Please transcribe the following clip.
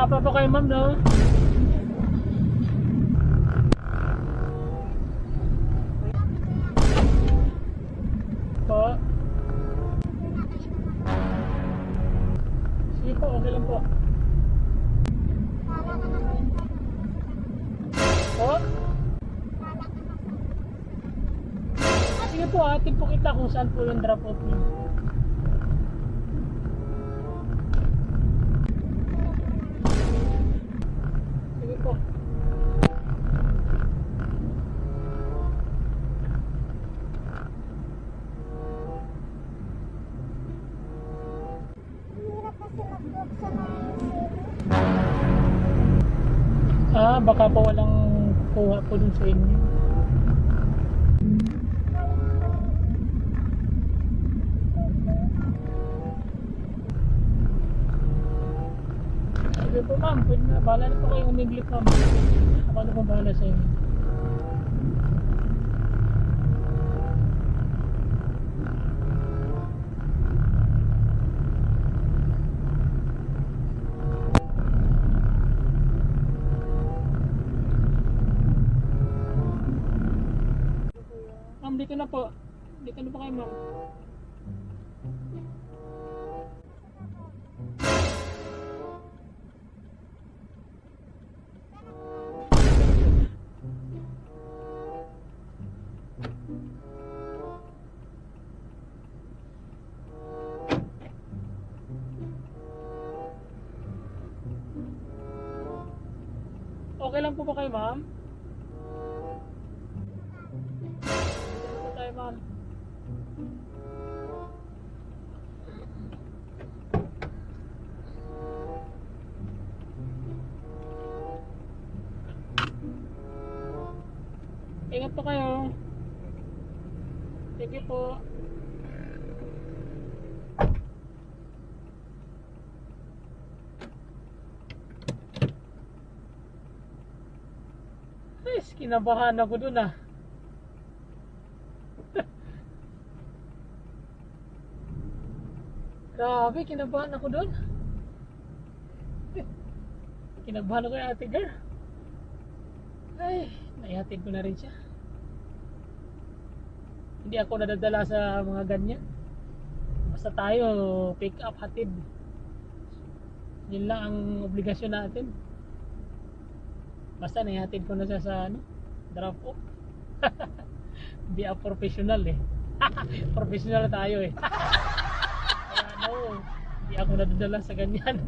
Papa po kayo, ma'am, no? Po. Sige po, okay lang po. Po? Sige po, atin po kita kung saan po yung drop off niyo. Sige po. Hirap kasi mag-book sa mga Baka po walang kuha po dun sa inyo. Sige po, ma'am, pwede na. Bahala na po kayong umiglit, ma'am. Ako na po bahala sa inyo. Ma'am, dito na po. Dito na po kayo, ma'am. Okay lang po ba kayo, ma'am? Dito po tayo, ma'am. Ingat po kayo. Thank you po. Guys, kinabahan ako dun ah. Grabe, kinabahan ako dun. Kinabahan ako yung ate girl. Ay, naihatid ko na rin siya. Hindi ako nadadala sa mga ganyan. Basta tayo, pick up, hatid. Yun lang ang obligasyon natin. Basta naihatid ko na siya sa drop off. Hindi ako professional eh. Professional tayo eh. Kaya no, hindi ako nadadala sa ganyan.